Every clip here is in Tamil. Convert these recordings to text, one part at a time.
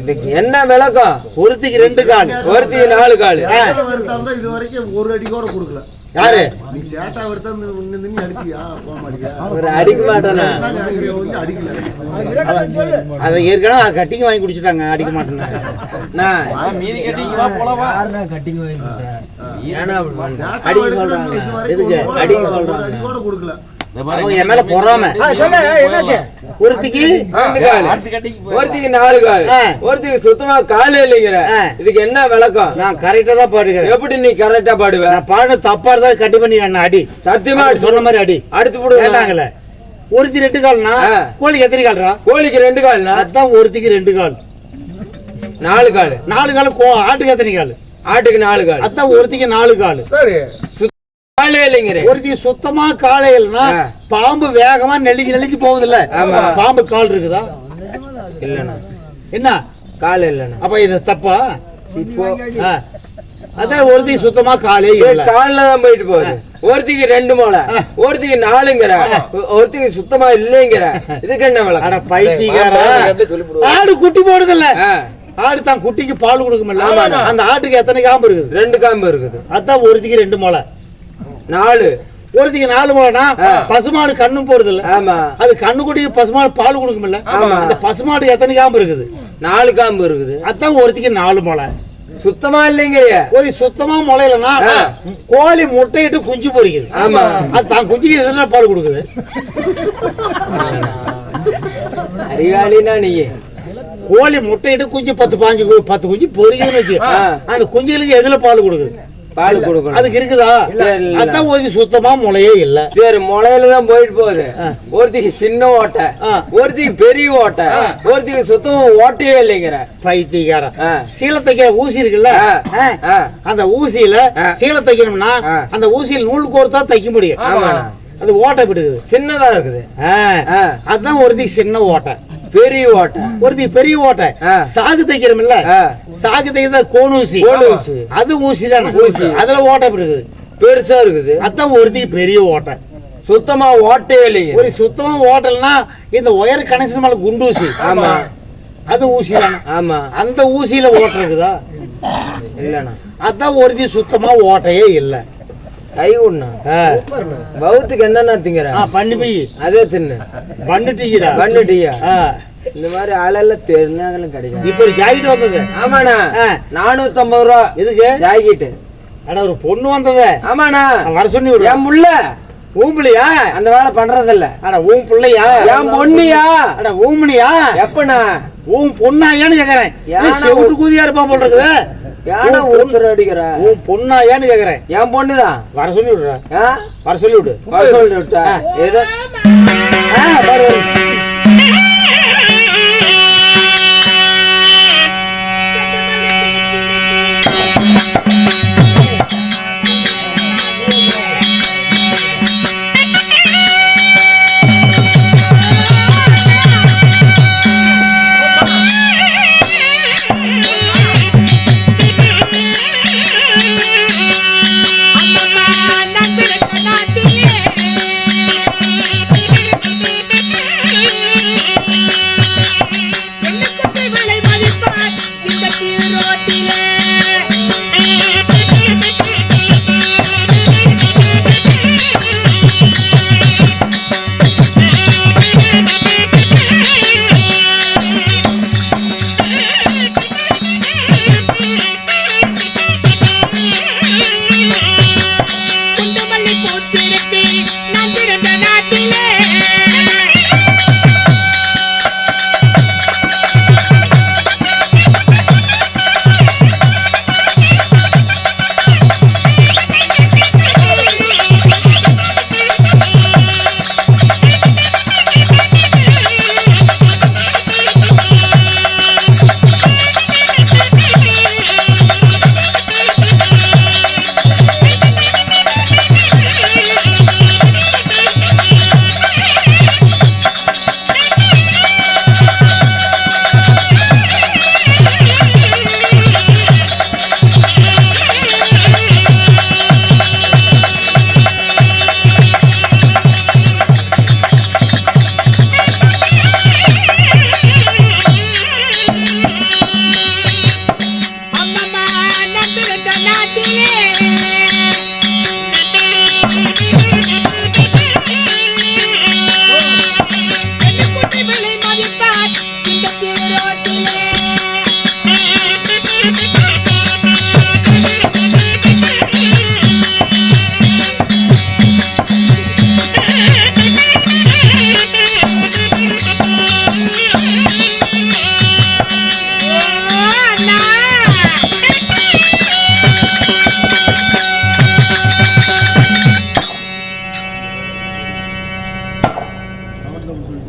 இதுக்கு என்ன விளக்கம்? ஒருத்திக்கு 2 கால், ஒருத்திக்கு 4 கால். இது வரைக்கும் ஒரு அடி கூட கொடுக்கல. யாரு ஒரு அடிக்க மாட்டானா? அத ஏற்கனவே கட்டிங் வாங்கி குடிச்சிட்டாங்க, அடிக்க மாட்டேன்னா மீதி கட்டிங் கட்டிங் வாங்கி அடிக்க சொல்றாங்க. எதுக்கு அடிக்க சொல்றாங்க? என் மேல பொறாம. ஒருத்திக்கு 2 கால், ஒருத்திக்கு 4 கால், ஒருத்திக்கு சுத்தமா காலே இல்லைங்கிற. இதுக்கு என்ன விளக்கம்? நான் கரெக்டா தான் பாடுகிறேன். எப்படி நீ கரெக்டா பாடுவ? நான் பாடு தப்பா இருந்தா கட்டி பண்ணி அடி. சத்தியமா சொன்ன மாதிரி அடி அடுத்து போடுவாங்கல்ல. ஒருத்தி 2 கால்னா கோழிக்கு எத்தனை கால்ரா? கோழிக்கு 2 கால்னா அதான் ஒருத்திக்கு 2 கால். 4 கால். 4 கால் ஆட்டுக்கு எத்தனை கால்? ஆட்டுக்கு 4 கால். அதான் ஒருத்திக்கு 4 கால். காலே இல்லைங்கிற. ஒருத்தி சுத்தமா காலே இல்லைன்னா பாம்பு வேகமா நெளிஞ்சு போகுது இல்ல? பாம்பு கால் இருக்குதா? இல்லண்ணா. என்ன கால் இல்லண்ணா. அப்ப இது தப்பா? இப்போ அதான் ஒருத்தி சுத்தமா காலே இல்ல, கால்ல தான் போயிட்டு போகுது. ஒருத்திக்கு 2 மூளை, ஒருத்திக்கு 4ங்கிற, ஒருத்திக்கு சுத்தமா இல்லைங்கிற. இதுக்கு என்ன விளக்கம்? அட பைத்தியக்காரா, ஆடு குட்டி போடுது இல்ல? ஆடு தான் குட்டிக்கு பால் கொடுக்குமில்ல? அந்த ஆட்டுக்கு எத்தனை காம்பு இருக்குது? 2 காம்பு இருக்குது. அதான் ஒருத்திக்கு 2 மூளை. 4 ஒருத்திக்கு 4 மூளைனா பசுமாடு கண்ணும் போடுது இல்ல? ஆமா. அது கண்ணு குட்டிக்கு பசுமாடு பால் கொடுக்குமில்ல? அந்த பசுமாடு எத்தனை காம்பு இருக்குது? 4 காம்பு இருக்குது. அதான் ஒருத்திக்கு 4 மூளை. சுத்தமா இல்லைங்கிறிய. ஒரு சுத்தமா முளையிலனா கோழி முட்டையிட்டு குஞ்சு பொரிக்குது. ஆமா. அது தான் குஞ்சுக்கு எதுனா பால் கொடுக்குது? அறிவாளினா நீ. கோழி முட்டையிட்டு குஞ்சு 10 குஞ்சு பொரிக்குதுன்னு வச்சு, அந்த குஞ்சுகளுக்கு எதுல பால் கொடுக்குது? பால் கொடுக்கணும். அதுக்கு இருக்குதா? அதான் ஒரு சுத்தமா முளையே இல்ல. சரி, முளையில தான் போயிட்டு போகுது. ஒருத்திக்கு சின்ன ஓட்டை, ஒருத்திக்கு பெரிய ஓட்டை, ஒருத்திக்கு சுத்தமா ஓட்டையே இல்லைங்கிற. பைத்தியக்காரன். சீலை தைக்கிற ஊசி இருக்குல்ல? அந்த ஊசியில சீலை தைக்கணும்னா அந்த ஊசியில் நூல் கோர்த்தா தைக்க முடியும். அது ஓட்டை விடுது, சின்னதா இருக்குது. அதுதான் ஒருத்திக்கு சின்ன ஓட்டை, பெரிய ஓட்டை. ஒருத்திக்கு பெரிய ஓட்டை. சாகு தைக்கிறோம் இல்ல? சாகு தைக்கிறதா கோணூசி. அது ஊசி தானே, அதுல ஓட்டை இருக்குது, பெருசா இருக்குது. அதான் ஒருத்திக்கு பெரிய ஓட்டை. சுத்தமா ஓட்டையே இல்லைங்க. ஒரு சுத்தமா ஓட்டல்னா இந்த ஒயர் கனெக்ஷன் மேல குண்டூசி. ஆமா, அது ஊசி தானே. ஆமா, அந்த ஊசியில ஓட்டை இருக்குதா? இல்லண்ணா. அதான் ஒருத்தி சுத்தமா ஓட்டையே இல்ல. கை விடணும். பௌத்துக்கு என்னன்னா திங்கிற? பண்ணி போய் அதே தின்னு. பண்ணிட்டீங்கடா? பண்ணிட்டியா? இந்த மாதிரி ஆளெல்லாம் தெரிஞ்சாங்களும் கிடைக்கும். இப்ப ஒரு ஜாக்கெட் வந்தது. ஆமாண்ணா. 450 ரூபா. எதுக்கு ஜாக்கெட்டு? அட ஒரு பொண்ணு வந்தது. ஆமாண்ணா. வர சொல்லி விடு. என் புள்ள. ஊம்புலியா? அந்த வேலை பண்றது இல்ல. அட ஊம் பிள்ளையா? என் பொண்ணியா? அட ஊம்புனியா? எப்பண்ணா? ஊம் பொண்ணாயான்னு கேக்குறேன். செவுட்டு கூதியா இருப்பான் போல் இருக்குது. யானா ஊசுற அடிக்கிற? ஊம் பொண்ணாயான்னு கேக்குறேன். என் பொண்ணுதான். வர சொல்லி விடுற. வர சொல்லி விடு. வர சொல்லி விட்டா ஏதோ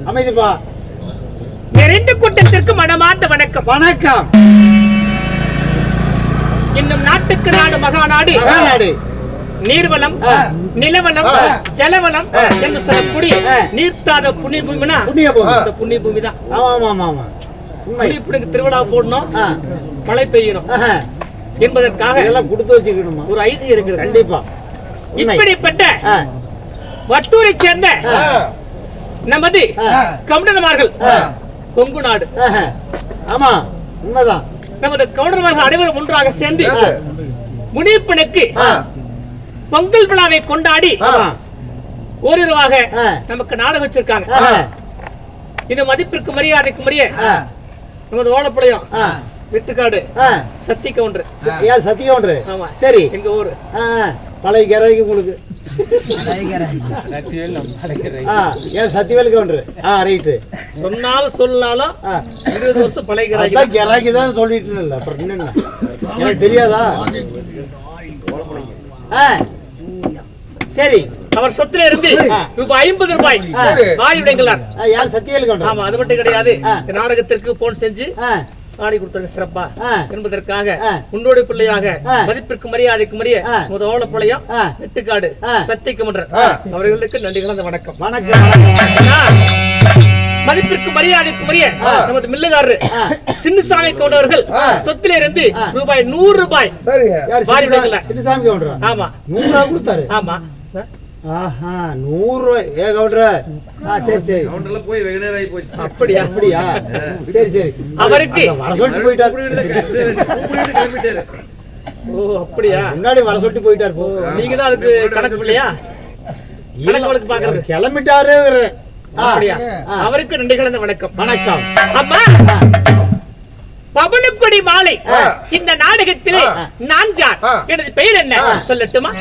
அமைதிப்பா. நிறைந்த கூட்டத்திற்கு மனமார்ந்த வணக்கம். வணக்கம். இன்னும் நாட்டுக்கு நாடு மகாநாடு மகாநாடு நீர்வளம் நிலவளம் ஜலவளம் என்று சொல்லக்கூடிய நீர்த்தாத புண்ணிய பூமினா புண்ணிய பூமி. இந்த புண்ணிய பூமி தான். ஆமா. உண்மை. இப்படி திருவிழா போடணும், மழை பெய்யணும் என்பதற்காக இதெல்லாம் கொடுத்து வச்சுக்கணுமா? ஒரு ஐதீகம் இருக்கிறது. கண்டிப்பா. இப்படிப்பட்ட வட்டூரை சேர்ந்த நமது கவுண்டன்மார்கள் கொங்கு நாடு. ஆமா, உண்மைதான். நமது கவுண்டன்மார்கள் அனைவரும் ஒன்றாக சேர்ந்து முனியப்பனுக்கு பொங்கல் விழாவை கொண்டாடி ஓரிரவாக நமக்கு நாடகம் வச்சிருக்காங்க. இந்த மதிப்பிற்கு மரியாதைக்கு மரிய நமது ஓலப்பாளையம் வெட்டுக்காடு சத்தி கவுண்டர். ஏன் சத்தி கவுண்டர்? ஆமா, சரி. எங்க ஊரு பழைய கிரைக்கு உங்களுக்கு ஏன் சத்திவேல் கவுண்டர்? ரைட்டு. சொன்னாலும் சொல்லனாலும் 20 வருஷம் பழைய கிராக்கி தான் சொல்லிட்டு இல்ல. அப்புறம் என்ன எனக்கு தெரியாதா? சரி. அவர் சொத்துல இருந்து ரூபாய் 50 வாரி விடுங்களார். யார்? சத்திவேல் கவுண்டர். ஆமா, அது மட்டும் கிடையாது. நாடகத்திற்கு போன் செஞ்சு ஆடி கொடுத்தாங்க சிறப்பா என்பதற்காக உன்னோட பிள்ளையாக மதிப்பிற்கு மரியாதைக்கு மரிய ஓலப்பாளையம் வெட்டுக்காடு சத்தி கவுண்டர் அவர்களுக்கு நன்றி கலந்த வணக்கம். வணக்கம். மதிப்பிற்கு மரியாதைக்கு மரிய நமது மில்லுகாரரு சின்னசாமி கவுண்டர்கள் சொத்துல இருந்து ரூபாய் 100 வாரி விடுங்களார். சின்னசாமி கவுண்டர். ஆமா, 100 கொடுத்தாரு. ஆமா. 100 கவுண்டர். சரி. போய் வெகு நேரம் ஆகி போச்சு. அப்படியா? சரி. அவருக்கு வர சொல்லிட்டு போயிட்டாரு. ஓ, அப்படியா? முன்னாடி வர சொல்லிட்டு போயிட்டாரு. நீங்க தான் அதுக்கு கணக்கு இல்லையா? கணக்கு பாக்குறது. கிளம்பிட்டாரு. அப்படியா? அவருக்கு நன்றி கலந்த வணக்கம். வணக்கம். அம்மா, பவனக்குடி மாலை இந்த நாடகத்திலே நான் யார், எனது பெயர் என்ன சொல்லட்டுமா?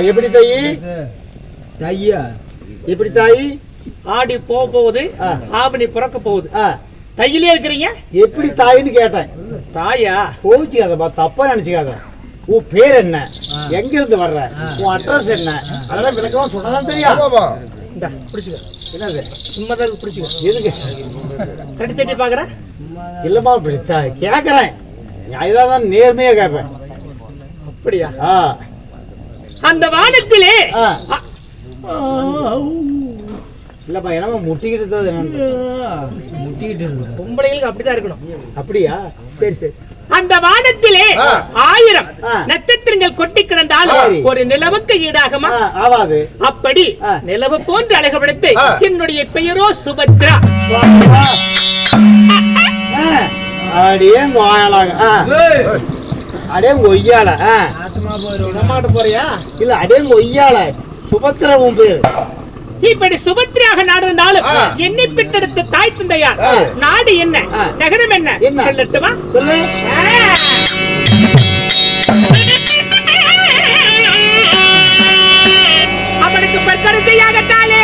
எப்படி தாயி? ஐயா, எப்படி தாயி? ஆடி போகுது, ஆவணி பிறக்க போகுது. தையிலே இருக்கிறீங்க. எப்படி தாயின்னு கேட்டேன். தாயா? கோவிச்சுக்காதப்பா, தப்பா நினைச்சுக்காத. உன் பேர் என்ன, எங்க இருந்து வர்ற, உன் அட்ரஸ் என்ன, அதெல்லாம் விளக்கமா சொன்னதான் தெரியும். இந்த பிடிச்சுக்க. என்னது சும்மாதான் பிடிச்சுக்க. எதுக்கு தட்டி தட்டி பாக்குற? இல்லம்மா கேக்குறேன், இதான் நேர்மையா கேட்பேன். அப்படியா? ஆ. அந்த வானத்திலே ஆ. இல்லப்பா என்னமா முட்டிக்கிட்டு பொம்பளைகளுக்கு அப்படிதான் இருக்கணும். அப்படியா? சரி சரி. அந்த வானத்திலே 1000 நட்சத்திரங்கள் கொட்டி கிடந்தாலும் ஒரு நிலவுக்கு ஈடாகுமா? ஆவாது. அப்படி நிலவு போன்று அழகுபடுத்து என்னுடைய பெயரோ சுபத்ரா. அடியே அடே ஒய்யால நம்மாட்ட போறியா? இல்ல அடே ஒய்யால சுபத்ரா உன் பேரு. இப்படி சுபத்ராக நாடு இருந்தாலும் என்னை பெற்றெடுத்த தாய் தந்தையார் நாடு என்ன, நகரம் என்ன சொல்லட்டுமா? சொல்லு. அவனுக்கு பற்கருத்தையாகத்தாலே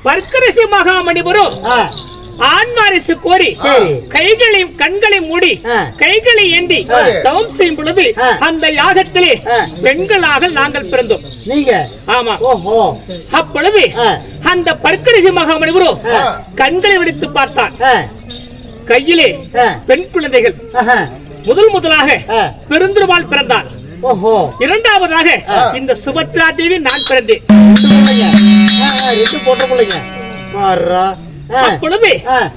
பர்க்கரசி மகாமணிபுரம் ஆன்மாரிசு கோரி கைகளையும் கண்களையும் மூடி கைகளை ஏந்தி தவம் செய்யும் பொழுது அந்த யாகத்திலே பெண்களாக நாங்கள் பிறந்தோம். நீங்க? ஆமா. அப்பொழுது அந்த பர்க்கரசி மகாமணிபுரம் கண்களை விடுத்து பார்த்தார். கையிலே பெண் குழந்தைகள். முதலாக பெருந்திருவாள் பிறந்தார். இரண்டாவதாக இந்த சுபத்ரா தேவி நான் பிறந்தேன். அப்பொழுது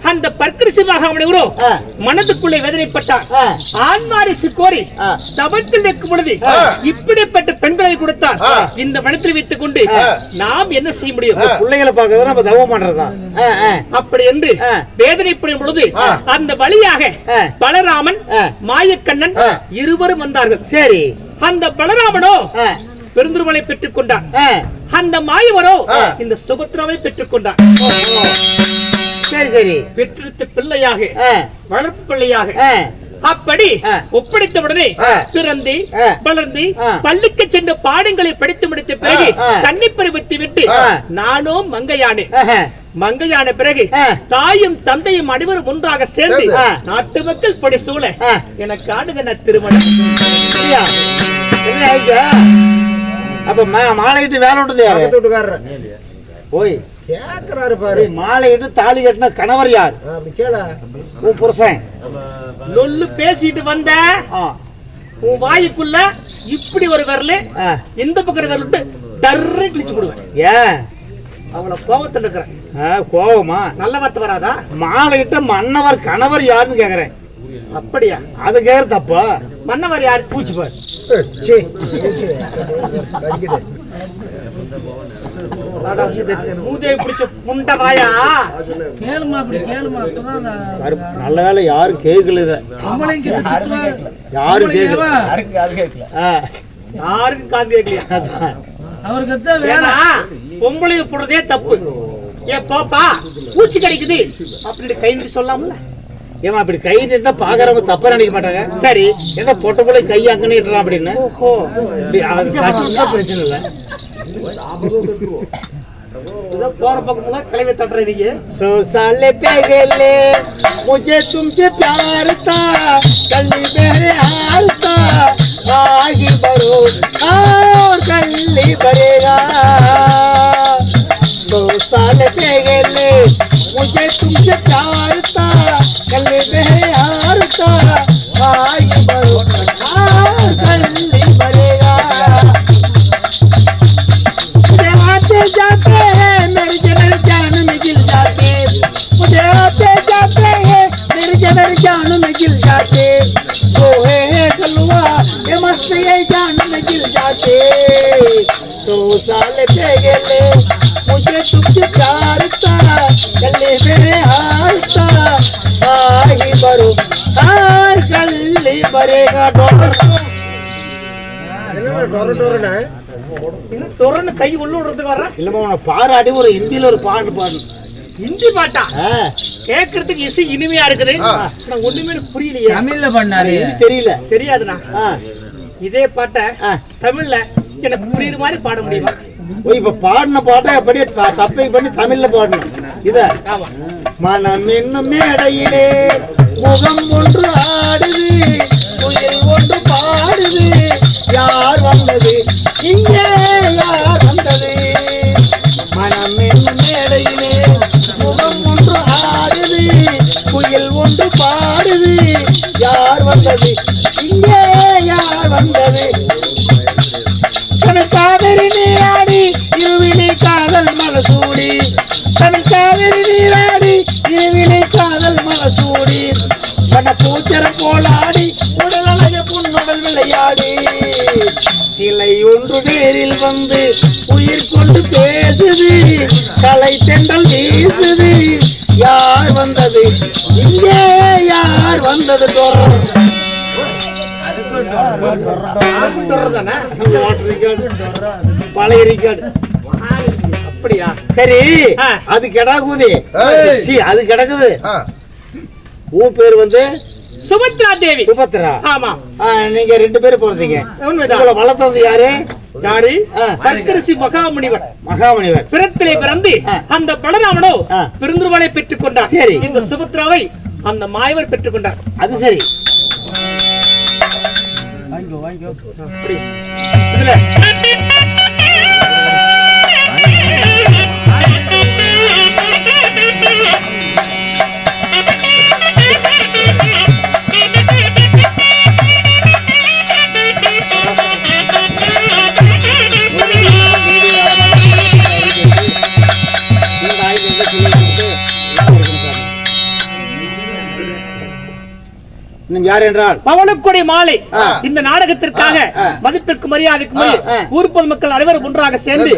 அந்த பர்க்கரசி மகாமணிபுரம் மனதுக்குள்ளே வேதனைப்பட்டார். ஆன்மாரிசு கோரி தவத்தில் வைக்கும் பொழுது இப்படிப்பட்ட பெண்களை கொடுத்தார். இந்த மனத்தில் வைத்துக் கொண்டு நாம் என்ன செய்ய முடியும்? பிள்ளைகளை பார்க்க நம்ம தவம் பண்றதா? அப்படி என்று வேதனைப்படும் பொழுது அந்த வழியாக பலராமன் மாயக்கண்ணன் இருவரும் வந்தார்கள். சரி. அந்த பலராமனோ பெருந்துருவனை பெற்றுக் கொண்டார். அந்த மாயவரோ இந்த சுபத்ராவை பெற்றுக் கொண்டார். சரி சரி. பெற்றெடுத்த பிள்ளையாக வளர்ப்பு பிள்ளையாக அப்படி ஒப்படைத்தவுடனே பிறந்து வளர்ந்து பள்ளிக்கு சென்று பாடங்களை படித்து முடித்த பிறகு கன்னிப்பறை வைத்து விட்டு நானும் மங்கையான பிறகு தாயும் தந்தையும் அனைவரும் ஒன்றாக சேர்ந்து நாட்டு மக்கள் படி சூழ எனக்கு ஆடுகிற திருமணம். அப்ப மாலையிட்டு வேலை விட்டது யாரு? போய் கேக்குறாரு பாரு. மாலையிட்டு தாலி கட்டின கணவர் யார்? உன் புருஷன். லொல்லு பேசிட்டு வந்த உன் வாய்க்குள்ள இப்படி ஒரு விரல் இந்த பக்கம் விரல் விட்டு டர்ரு கிழிச்சு போடுவேன். ஏன் அவ்வளவு கோபத்துல இருக்கிறேன். கோபமா? நல்ல வார்த்தை வராதா? மாலையிட்ட மன்னவர் கணவர் யாருன்னு கேக்குறேன். அப்படியா? அது கேக்குற தப்பா? மன்னவர் யாரு? பூச்சி பாரு. மூதேவி பிடிச்ச புண்ட வாயா. நல்ல வேலை யாரும் கேட்கல. யாரும் கேட்கல. யாருக்கும் காது கேட்கலையா? பொம்பளைய போடுறதே தப்பு. ஏ பாப்பா பூச்சி கிடைக்குது அப்படி கை நீட்டி சொல்லாமல. ஏமா அப்படி கை நீட்டா பாக்குறவங்க தப்பா நினைக்க மாட்டாங்க. சரி என்ன பொட்ட போல கை அங்க நீட்டலாம் அப்படின்னு பிரச்சனை இல்ல. போற பக்கம் கலைவை தட்டுறீங்க. सो साल पहले मुझे तुमसे प्यार था कली मेरे हाल था आगे बढ़ो और कली बढ़ेगा. 2 साल पहले मुझे तुमसे प्यार था कली मेरे हाल था आगे बढ़ो और कली बढ़ेगा. आते जाते हैं मेरी जनर जान में गिर जाते. मुझे आते जाते हैं मेरी जनर जान में गिर जाते. वो है सलवा ये मस्त ये जान में गिर जाते. 100 साल पहले मुझे तुमसे प्यार था कली मेरे हाल था आगे बढ़ो और कली बढ़ेगा. டொரன்னு கை உள்ள விடுறதுக்கு வர்ற இல்லமா உன பாராட்டி ஒரு ஹிந்தில ஒரு பாட்டு பாடு. ஹிந்தி பாட்டா? கேக்குறதுக்கு இசை இனிமையா இருக்குது. நான் ஒண்ணுமே புரியலையே. தமிழ்ல பண்ணாரு தெரியல. தெரியாதுண்ணா. இதே பாட்ட தமிழ்ல எனக்கு புரியுற மாதிரி பாட முடியுமா? இப்ப பாடின பாட்டை அப்படியே தப்பை பண்ணி தமிழ்ல பாடணும். இத மனம் என்னும் மேடையிலே முகம் ஒன்று ஆடுது குயில் ஒன்று பாடுது யார் வந்தது இங்கே யார் வந்தது. மனம் என்னும் மேடையிலே முகம் ஒன்று ஆடுது குயில் ஒன்று பாடுது யார் வந்தது இங்கே யார் வந்தது. காவிரி நீராடி இருவினை காதல் மலசூடி காவிரி நீராடி இருவினை காதல் மலசூடி வன பூச்சரம் போலாடி உடல் அழக புன்னுடல் விளையாடி சிலை ஒன்று நேரில் வந்து உயிர் கொண்டு பேசுது கலை தென்றல் வீசுது யார் வந்தது இங்கே யார் வந்தது. பழைய ரிக்கார்டு. அப்படியா? சரி அது கிடக்குது. அது கிடக்குது. உன் பேர் வந்து சுபத்ரா தேவி. சுபத்ரா. ஆமா. நீங்க 2 பேரும் போறீங்க. உண்மைதான். வளர்த்தது யாரு? யாரு? கர்க்கரிசி மகாமுனிவர். மகாமுனிவர் பிறத்திலே பிறந்து அந்த பலராமனோ பெருந்துருவனை பெற்றுக் கொண்டார். சரி. இந்த சுபத்ராவை அந்த மாயவர் பெற்றுக் கொண்டார். அது சரி. யார் என்றால் பவளக்கொடி மாலை. இந்த நாடகத்திற்காக மதிப்பிற்கு மரியாதைக்கு ஊர் பொதுமக்கள் அனைவரும் ஒன்றாக சேர்ந்து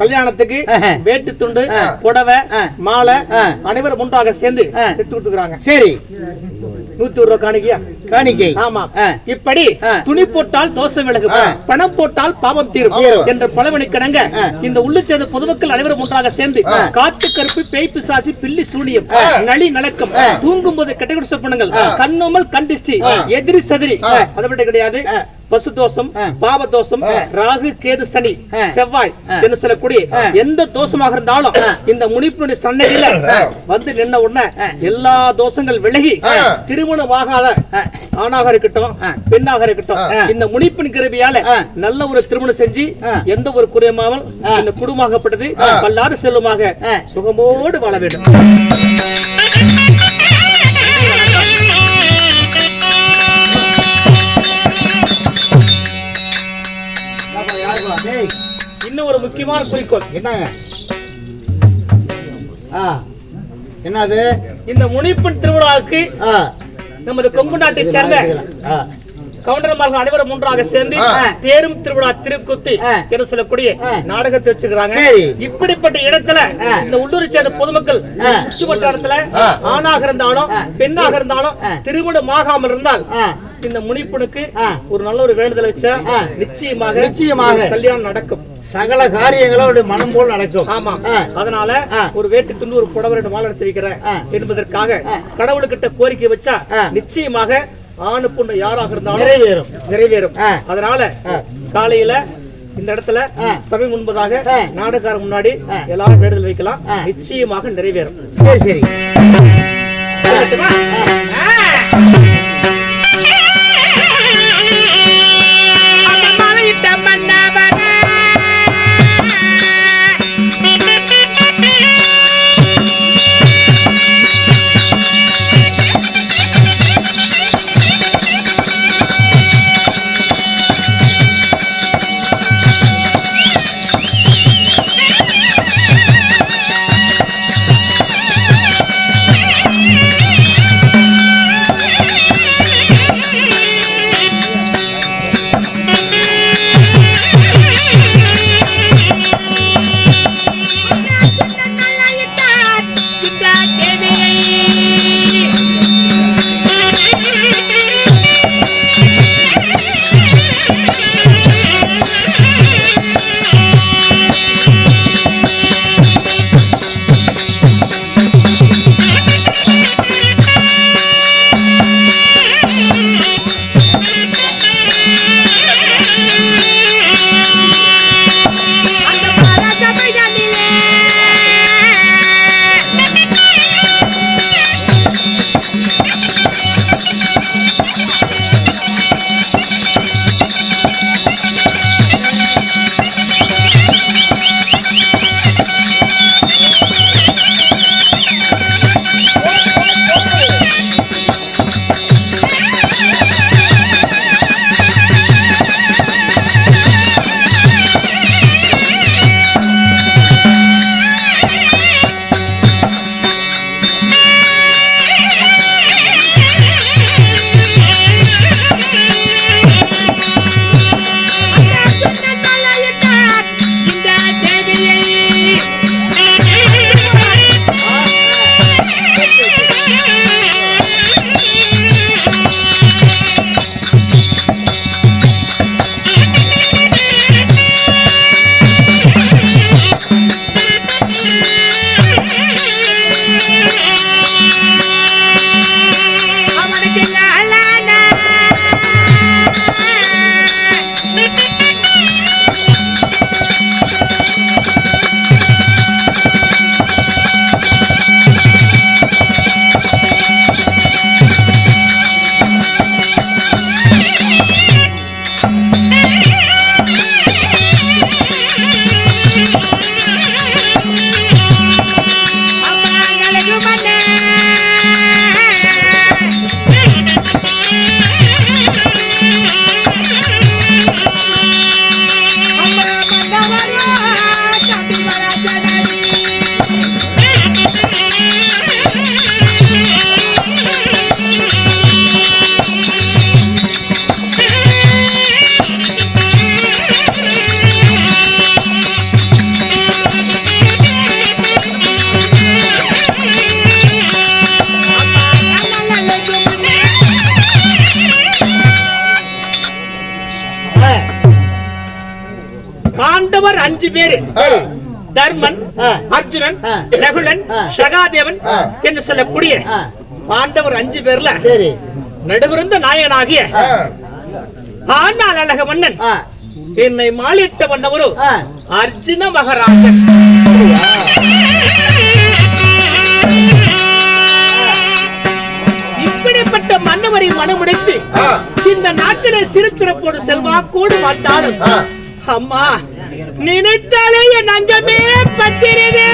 கல்யாணத்துக்கு வேட்டு துண்டு புடவை மாலை அனைவரும் ஒன்றாக சேர்ந்து எடுத்து கொடுத்துக்கிறாங்க. சரி 101 ரூபாய் காணிக்கையா? காணிக்கை. ஆமா. இப்படி துணி போட்டால் தோஷம் விலகும், பணம் போட்டால் பாவம் தீரும் என்ற பழமொழிக்கிணங்க இந்த உள்ளூர் சேர்ந்த பொதுமக்கள் அனைவரும் ஒன்றாக சேர்ந்து காத்து கருப்பு, பேய் பிசாசி, பில்லி சூனியம், நளி நலக்கம், தூங்கும் போது கெட்ட சொப்பனங்கள், கண்ணோமல், கண்டிஷ்டி, எதிரி சதிரி, அதை விட கிடையாது பசு தோஷம், பாவ தோஷம், ராகு, கேது, சனி, செவ்வாய் என்று சொல்லக்கூடிய எந்த தோஷமாக இருந்தாலும் இந்த முனிப்பினுடைய சன்னதியில வந்து நின்ன உடனே எல்லா தோஷங்கள் விலகி திருமணமாகாத ஆணாக இருக்கட்டும், பெண்ணாக இருக்கட்டும், இந்த முனிப்பின் கிருபையால நல்ல ஒரு திருமணம் செஞ்சு எந்த ஒரு குறையமாமல் இந்த குடும்பமாகப்பட்டது பல்லாறு செல்வமாக சுகமோடு வாழ வேண்டும். இன்னும் ஒரு முக்கியமான குறிக்கோள் என்னங்க? என்னது? இந்த முனிப்பின் திருவிழாவுக்கு நமது கொங்கு நாட்டை சேர்ந்த கவுண்டர்மார்கள் அனைவரும் ஒன்றாக சேர்ந்து தேரும் திருவிழா திருக்குத்தி என்று சொல்லக்கூடிய நாடகத்தை வச்சுக்கிறாங்க. இப்படிப்பட்ட இடத்துல இந்த உள்ளூரை சேர்ந்த பொதுமக்கள் சுற்றுவட்டாரத்துல ஆணாக இருந்தாலும் பெண்ணாக இருந்தாலும் திருமணமாகாமல் இருந்தால் இந்த முனிப்பனுக்கு ஒரு நல்ல ஒரு வேண்டுதலை வச்சா நிச்சயமாக கல்யாணம் நடக்கும். சகல காரியங்களோட மனம் போல் நடக்கும். ஆமா. அதனால ஒரு வேட்டு துண்டு, ஒரு புடவை, 2 மாலை எடுத்து வைக்கிறேன் என்பதற்காக கடவுளுக்கிட்ட கோரிக்கை வச்சா நிச்சயமாக ஆணு பொண்ணு யாராக இருந்தாலும் நிறைவேறும். அதனால காலையில இந்த இடத்துல சபை முன்பதாக நாடகார முன்னாடி எல்லாரும் வேண்டுதல் வைக்கலாம், நிச்சயமாக நிறைவேறும். சரி சரி. 5 பேரு தர்மன், அர்ஜுனன், நகுலன், சகாதேவன் என்று சொல்லக்கூடிய பாண்டவர் 5 பேர்ல நடுவிருந்த நாயகனாகிய ஆனால் அழக மன்னன் என்னை மாளிட்ட வந்தவரு அர்ஜுன மகாராஜன். இப்படிப்பட்ட மன்னவரை மனமுடைத்து இந்த நாட்டிலே சிறுத்துறப்போடு செல்வாக்கோடு வாழ்ந்தாலும் அம்மா நினைத்தாலே என் அங்கமே பத்திரதே